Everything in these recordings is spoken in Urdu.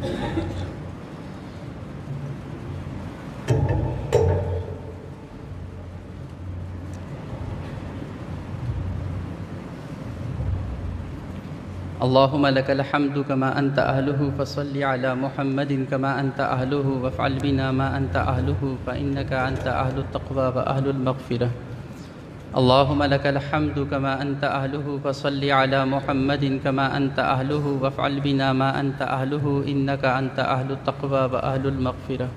اللهم لك الحمد كما أنت أهله فصل على محمد كما أنت أهله وافعل بنا ما أنت أهله فإنك أنت أهل التقوى وأهل المغفرة. اللهم لك الحمد كما أنت أهله فصل على محمد كما أنت أهله وافعل بنا ما أنت أهله إنك أنت أهل التقوى وأهل المغفرة.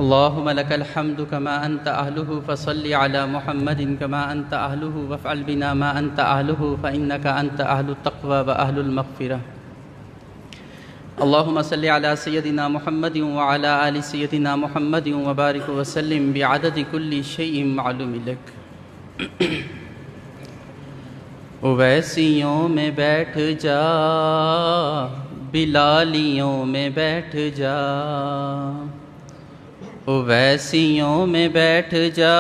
اللهم لك الحمد كما أنت أهله فصل على محمد كما أنت أهله وافعل بنا ما أنت أهله فإنك أنت أهل التقوى وأهل المغفرة. اللهم صل على سيدنا محمد وعلى آل سيدنا محمد وبارك وسلم بعدد كل شيء معلوم لك. ویسیوں میں بیٹھ جا بلالیوں میں بیٹھ جا، ویسیوں میں بیٹھ جا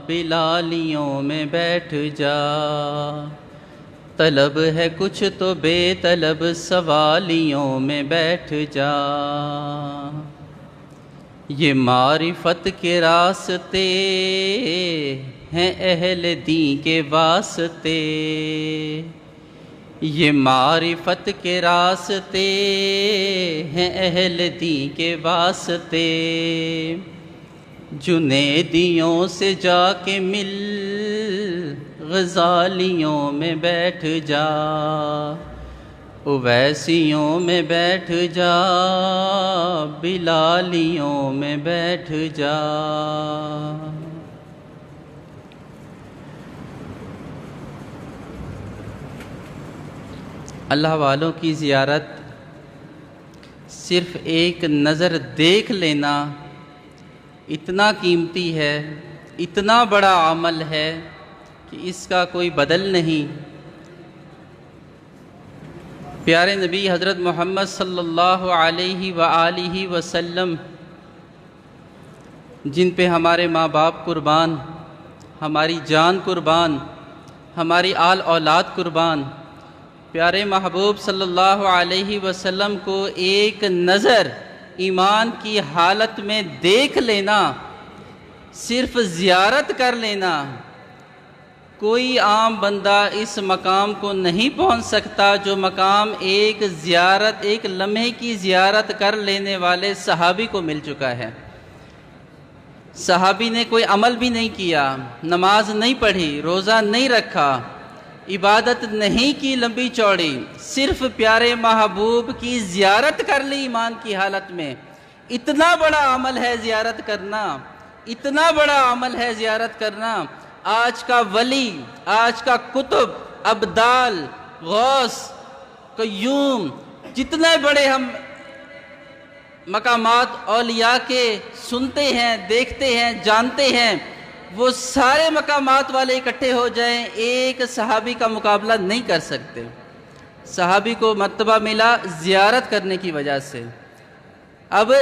بلالیوں میں بیٹھ جا، طلب ہے کچھ تو بے طلب سوالیوں میں بیٹھ جا. یہ معرفت کے راستے ہیں اہل دین کے واسطے، یہ معرفت کے راستے ہیں اہل دین کے واسطے. جنیدیوں سے جا کے مل غزالیوں میں بیٹھ جا، اویسیوں میں بیٹھ جا بلالیوں میں بیٹھ جا. اللہ والوں کی زیارت صرف ایک نظر دیکھ لینا اتنا قیمتی ہے، اتنا بڑا عمل ہے کہ اس کا کوئی بدل نہیں. پیارے نبی حضرت محمد صلی اللہ علیہ وآلہ وسلم، جن پہ ہمارے ماں باپ قربان، ہماری جان قربان، ہماری آل اولاد قربان، پیارے محبوب صلی اللہ علیہ وسلم کو ایک نظر ایمان کی حالت میں دیکھ لینا، صرف زیارت کر لینا، کوئی عام بندہ اس مقام کو نہیں پہنچ سکتا جو مقام ایک زیارت، ایک لمحے کی زیارت کر لینے والے صحابی کو مل چکا ہے. صحابی نے کوئی عمل بھی نہیں کیا، نماز نہیں پڑھی، روزہ نہیں رکھا، عبادت نہیں کی لمبی چوڑی، صرف پیارے محبوب کی زیارت کر لی ایمان کی حالت میں. اتنا بڑا عمل ہے زیارت کرنا، اتنا بڑا عمل ہے زیارت کرنا. آج کا ولی، آج کا قطب، ابدال، غوث، قیوم، جتنے بڑے ہم مقامات اولیاء کے سنتے ہیں، دیکھتے ہیں، جانتے ہیں، وہ سارے مقامات والے اکٹھے ہو جائیں، ایک صحابی کا مقابلہ نہیں کر سکتے. صحابی کو مرتبہ ملا زیارت کرنے کی وجہ سے. اب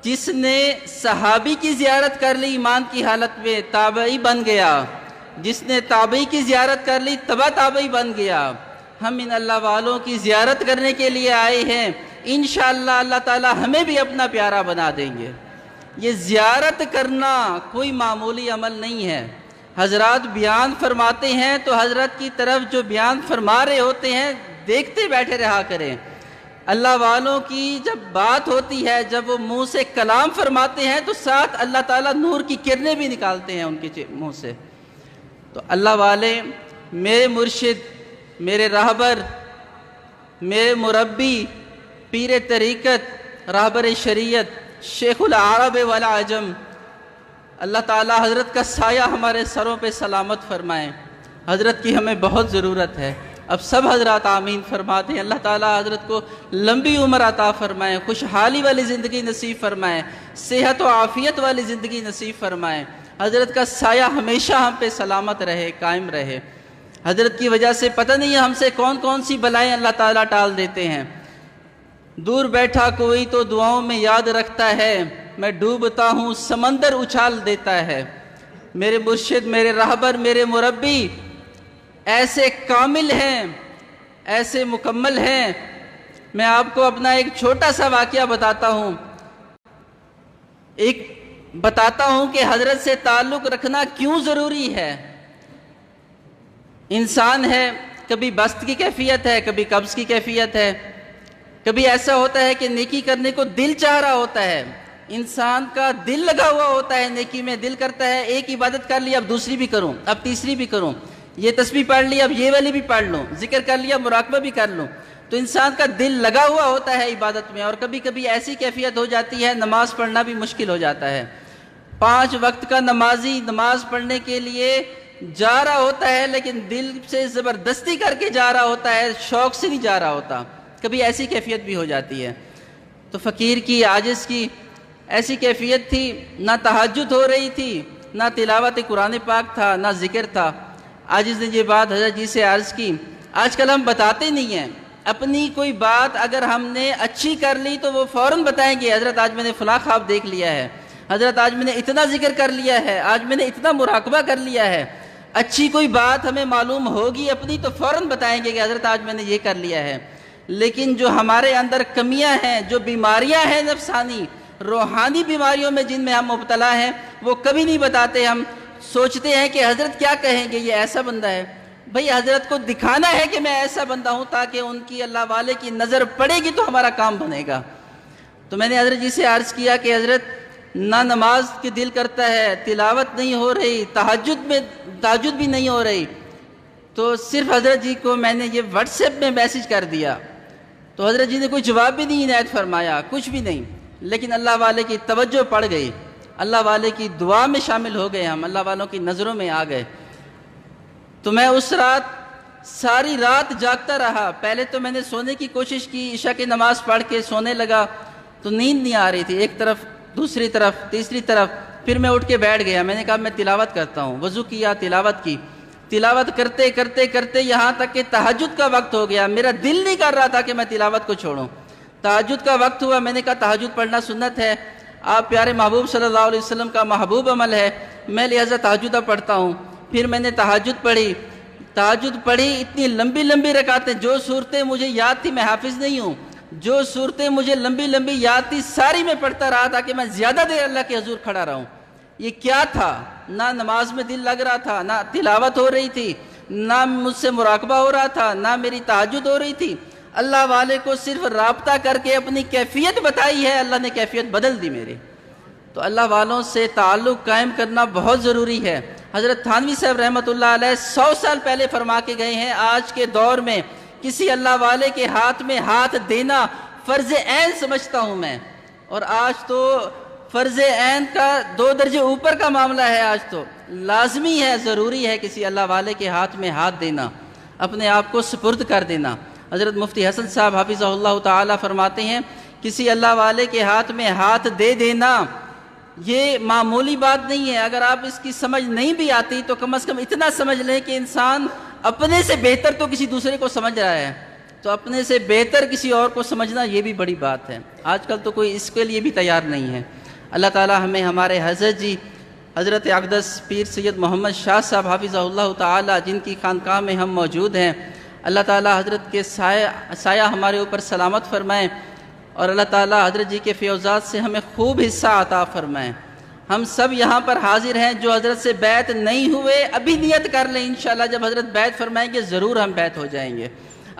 جس نے صحابی کی زیارت کر لی ایمان کی حالت میں تابعی بن گیا، جس نے تابعی کی زیارت کر لی تبع تابعی بن گیا. ہم ان اللہ والوں کی زیارت کرنے کے لیے آئے ہیں، انشاءاللہ اللہ تعالی ہمیں بھی اپنا پیارا بنا دیں گے. یہ زیارت کرنا کوئی معمولی عمل نہیں ہے. حضرات بیان فرماتے ہیں تو حضرت کی طرف جو بیان فرما رہے ہوتے ہیں دیکھتے بیٹھے رہا کریں. اللہ والوں کی جب بات ہوتی ہے، جب وہ منہ سے کلام فرماتے ہیں تو ساتھ اللہ تعالیٰ نور کی کرنیں بھی نکالتے ہیں ان کے منہ سے. تو اللہ والے، میرے مرشد، میرے راہبر، میرے مربی، پیر طریقت، راہبر شریعت، شیخ العرب والعجم، اللہ تعالیٰ حضرت کا سایہ ہمارے سروں پہ سلامت فرمائیں. حضرت کی ہمیں بہت ضرورت ہے. اب سب حضرات آمین فرماتے ہیں. اللہ تعالیٰ حضرت کو لمبی عمر عطا فرمائیں، خوشحالی والی زندگی نصیب فرمائیں، صحت و عافیت والی زندگی نصیب فرمائیں. حضرت کا سایہ ہمیشہ ہم پہ سلامت رہے، قائم رہے. حضرت کی وجہ سے پتہ نہیں ہے ہم سے کون کون سی بلائیں اللہ تعالیٰ ٹال دیتے ہیں. دور بیٹھا کوئی تو دعاؤں میں یاد رکھتا ہے، میں ڈوبتا ہوں سمندر اچھال دیتا ہے. میرے مرشد، میرے راہبر، میرے مربی ایسے کامل ہیں، ایسے مکمل ہیں، میں آپ کو اپنا ایک چھوٹا سا واقعہ بتاتا ہوں کہ حضرت سے تعلق رکھنا کیوں ضروری ہے۔ انسان ہے، کبھی بست کی کیفیت ہے، کبھی قبض کی کیفیت ہے، کبھی ایسا ہوتا ہے کہ نیکی کرنے کو دل چاہ رہا ہوتا ہے، انسان کا دل لگا ہوا ہوتا ہے نیکی میں، دل کرتا ہے ایک عبادت کر لی اب دوسری بھی کروں، اب تیسری بھی کروں، یہ تسبیح پڑھ لی اب یہ والی بھی پڑھ لوں، ذکر کر لیا مراقبہ بھی کر لوں۔ تو انسان کا دل لگا ہوا ہوتا ہے عبادت میں، اور کبھی کبھی ایسی کیفیت ہو جاتی ہے نماز پڑھنا بھی مشکل ہو جاتا ہے۔ 5 وقت کا نمازی نماز پڑھنے کے لیے جا رہا ہوتا ہے، لیکن دل سے زبردستی کر کے جا رہا ہوتا ہے، شوق سے نہیں جا رہا ہوتا، کبھی ایسی کیفیت بھی ہو جاتی ہے۔ تو فقیر کی، عاجز کی ایسی کیفیت تھی، نہ تہجد ہو رہی تھی، نہ تلاوت قرآن پاک تھا، نہ ذکر تھا۔ عاجز نے یہ بات حضرت جی سے عرض کی۔ آج کل ہم بتاتے نہیں ہیں، اپنی کوئی بات اگر ہم نے اچھی کر لی تو وہ فوراً بتائیں گے، حضرت آج میں نے فلاں خواب دیکھ لیا ہے، حضرت آج میں نے اتنا ذکر کر لیا ہے، آج میں نے اتنا مراقبہ کر لیا ہے۔ اچھی کوئی بات ہمیں معلوم ہوگی اپنی تو فوراً بتائیں گے کہ حضرت آج میں نے یہ کر لیا ہے۔ لیکن جو ہمارے اندر کمیاں ہیں، جو بیماریاں ہیں نفسانی، روحانی بیماریوں میں جن میں ہم مبتلا ہیں، وہ کبھی نہیں بتاتے۔ ہم سوچتے ہیں کہ حضرت کیا کہیں گے، یہ ایسا بندہ ہے۔ بھئی حضرت کو دکھانا ہے کہ میں ایسا بندہ ہوں تاکہ ان کی اللہ والے کی نظر پڑے گی تو ہمارا کام بنے گا۔ تو میں نے حضرت جی سے عرض کیا کہ حضرت نہ نماز کی دل کرتا ہے، تلاوت نہیں ہو رہی، تہجد بھی نہیں ہو رہی۔ تو صرف حضرت جی کو میں نے یہ واٹس ایپ میں میسج کر دیا، تو حضرت جی نے کوئی جواب بھی نہیں عنایت فرمایا، کچھ بھی نہیں، لیکن اللہ والے کی توجہ پڑ گئی، اللہ والے کی دعا میں شامل ہو گئے، ہم اللہ والوں کی نظروں میں آ گئے۔ تو میں اس رات ساری رات جاگتا رہا۔ پہلے تو میں نے سونے کی کوشش کی، عشاء کی نماز پڑھ کے سونے لگا تو نیند نہیں آ رہی تھی، ایک طرف دوسری طرف تیسری طرف۔ پھر میں اٹھ کے بیٹھ گیا، میں نے کہا میں تلاوت کرتا ہوں، وضو کیا، تلاوت کی، تلاوت کرتے کرتے کرتے یہاں تک کہ تہجد کا وقت ہو گیا۔ میرا دل نہیں کر رہا تھا کہ میں تلاوت کو چھوڑوں۔ تہجد کا وقت ہوا، میں نے کہا تہجد پڑھنا سنت ہے، آپ پیارے محبوب صلی اللہ علیہ وسلم کا محبوب عمل ہے، میں لہذا تہجد پڑھتا ہوں۔ پھر میں نے تہجد پڑھی، اتنی لمبی لمبی رکعتیں، جو صورتیں مجھے یاد تھی، میں حافظ نہیں ہوں، جو صورتیں مجھے لمبی لمبی یاد تھی ساری میں پڑھتا رہا تاکہ میں زیادہ دیر اللہ کے حضور کھڑا رہوں۔ یہ کیا تھا؟ نہ نماز میں دل لگ رہا تھا، نہ تلاوت ہو رہی تھی، نہ مجھ سے مراقبہ ہو رہا تھا، نہ میری تہجد ہو رہی تھی۔ اللہ والے کو صرف رابطہ کر کے اپنی کیفیت بتائی ہے، اللہ نے کیفیت بدل دی میری۔ تو اللہ والوں سے تعلق قائم کرنا بہت ضروری ہے۔ حضرت تھانوی صاحب رحمۃ اللہ علیہ 100 سال پہلے فرما کے گئے ہیں، آج کے دور میں کسی اللہ والے کے ہاتھ میں ہاتھ دینا فرض عین سمجھتا ہوں میں، اور آج تو فرض عین کا 2 درجے اوپر کا معاملہ ہے۔ آج تو لازمی ہے، ضروری ہے کسی اللہ والے کے ہاتھ میں ہاتھ دینا، اپنے آپ کو سپرد کر دینا۔ حضرت مفتی حسن صاحب حفظہ اللہ تعالی فرماتے ہیں، کسی اللہ والے کے ہاتھ میں ہاتھ دے دینا یہ معمولی بات نہیں ہے۔ اگر آپ اس کی سمجھ نہیں بھی آتی تو کم از کم اتنا سمجھ لیں کہ انسان اپنے سے بہتر تو کسی دوسرے کو سمجھ رہا ہے، تو اپنے سے بہتر کسی اور کو سمجھنا یہ بھی بڑی بات ہے۔ آج کل تو کوئی اس کے لیے بھی تیار نہیں ہے۔ اللہ تعالی ہمیں ہمارے حضرت جی حضرت اقدس پیر سید محمد شاہ صاحب حافظہ اللہ تعالی، جن کی خانقاہ میں ہم موجود ہیں، اللہ تعالی حضرت کے سایہ ہمارے اوپر سلامت فرمائیں، اور اللہ تعالی حضرت جی کے فیوزات سے ہمیں خوب حصہ عطا فرمائیں۔ ہم سب یہاں پر حاضر ہیں، جو حضرت سے بیعت نہیں ہوئے ابھی نیت کر لیں، انشاءاللہ جب حضرت بیعت فرمائیں گے ضرور ہم بیعت ہو جائیں گے۔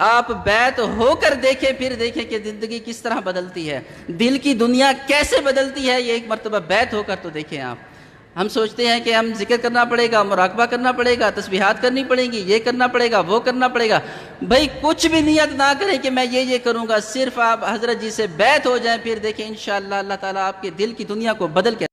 آپ بیعت ہو کر دیکھیں، پھر دیکھیں کہ زندگی کس طرح بدلتی ہے، دل کی دنیا کیسے بدلتی ہے، یہ ایک مرتبہ بیعت ہو کر تو دیکھیں آپ۔ ہم سوچتے ہیں کہ ہم ذکر کرنا پڑے گا، مراقبہ کرنا پڑے گا، تسبیحات کرنی پڑیں گی، یہ کرنا پڑے گا، وہ کرنا پڑے گا۔ بھائی کچھ بھی نیت نہ کریں کہ میں یہ کروں گا، صرف آپ حضرت جی سے بیعت ہو جائیں، پھر دیکھیں انشاءاللہ اللہ تعالیٰ آپ کے دل کی دنیا کو بدل کے